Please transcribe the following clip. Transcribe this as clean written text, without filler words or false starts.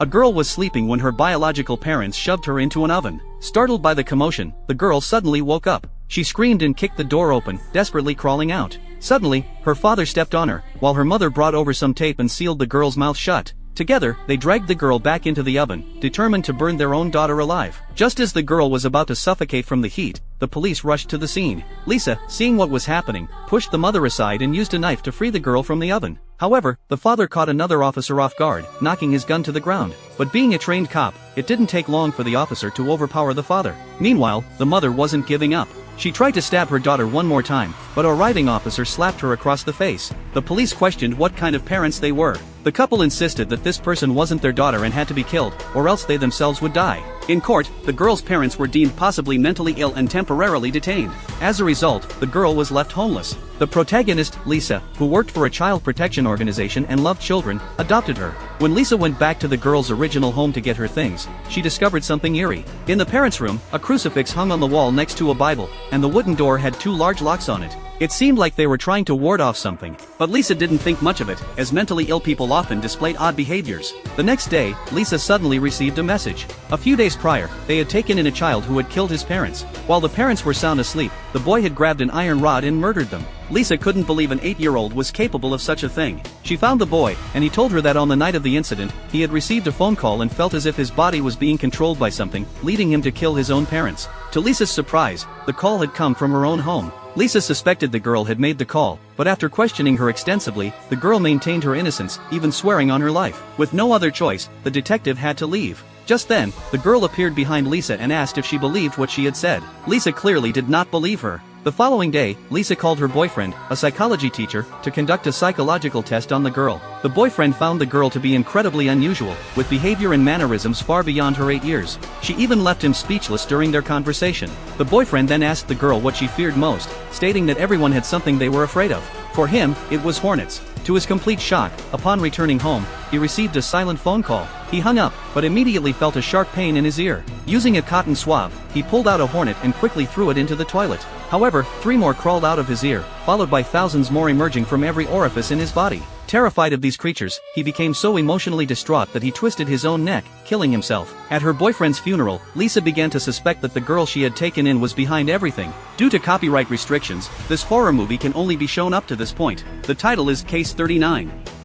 A girl was sleeping when her biological parents shoved her into an oven. Startled by the commotion, the girl suddenly woke up. She screamed and kicked the door open, desperately crawling out. Suddenly, her father stepped on her, while her mother brought over some tape and sealed the girl's mouth shut. Together, they dragged the girl back into the oven, determined to burn their own daughter alive. Just as the girl was about to suffocate from the heat, the police rushed to the scene. Lisa, seeing what was happening, pushed the mother aside and used a knife to free the girl from the oven. However, the father caught another officer off guard, knocking his gun to the ground. But being a trained cop, it didn't take long for the officer to overpower the father. Meanwhile, the mother wasn't giving up. She tried to stab her daughter one more time, but a arriving officer slapped her across the face. The police questioned what kind of parents they were. The couple insisted that this person wasn't their daughter and had to be killed, or else they themselves would die. In court, the girl's parents were deemed possibly mentally ill and temporarily detained. As a result, the girl was left homeless. The protagonist, Lisa, who worked for a child protection organization and loved children, adopted her. When Lisa went back to the girl's original home to get her things, she discovered something eerie. In the parents' room, a crucifix hung on the wall next to a Bible, and the wooden door had 2 large locks on it. It seemed like they were trying to ward off something, but Lisa didn't think much of it, as mentally ill people often displayed odd behaviors. The next day, Lisa suddenly received a message. A few days prior, they had taken in a child who had killed his parents. While the parents were sound asleep, the boy had grabbed an iron rod and murdered them. Lisa couldn't believe an 8-year-old was capable of such a thing. She found the boy, and he told her that on the night of the incident, he had received a phone call and felt as if his body was being controlled by something, leading him to kill his own parents. To Lisa's surprise, the call had come from her own home. Lisa suspected the girl had made the call, but after questioning her extensively, the girl maintained her innocence, even swearing on her life. With no other choice, the detective had to leave. Just then, the girl appeared behind Lisa and asked if she believed what she had said. Lisa clearly did not believe her. The following day, Lisa called her boyfriend, a psychology teacher, to conduct a psychological test on the girl. The boyfriend found the girl to be incredibly unusual, with behavior and mannerisms far beyond her 8 years. She even left him speechless during their conversation. The boyfriend then asked the girl what she feared most, stating that everyone had something they were afraid of. For him, it was hornets. To his complete shock, upon returning home, he received a silent phone call. He hung up, but immediately felt a sharp pain in his ear. Using a cotton swab, he pulled out a hornet and quickly threw it into the toilet. However, 3 more crawled out of his ear, followed by thousands more emerging from every orifice in his body. Terrified of these creatures, he became so emotionally distraught that he twisted his own neck, killing himself. At her boyfriend's funeral, Lisa began to suspect that the girl she had taken in was behind everything. Due to copyright restrictions, this horror movie can only be shown up to this point. The title is Case 39.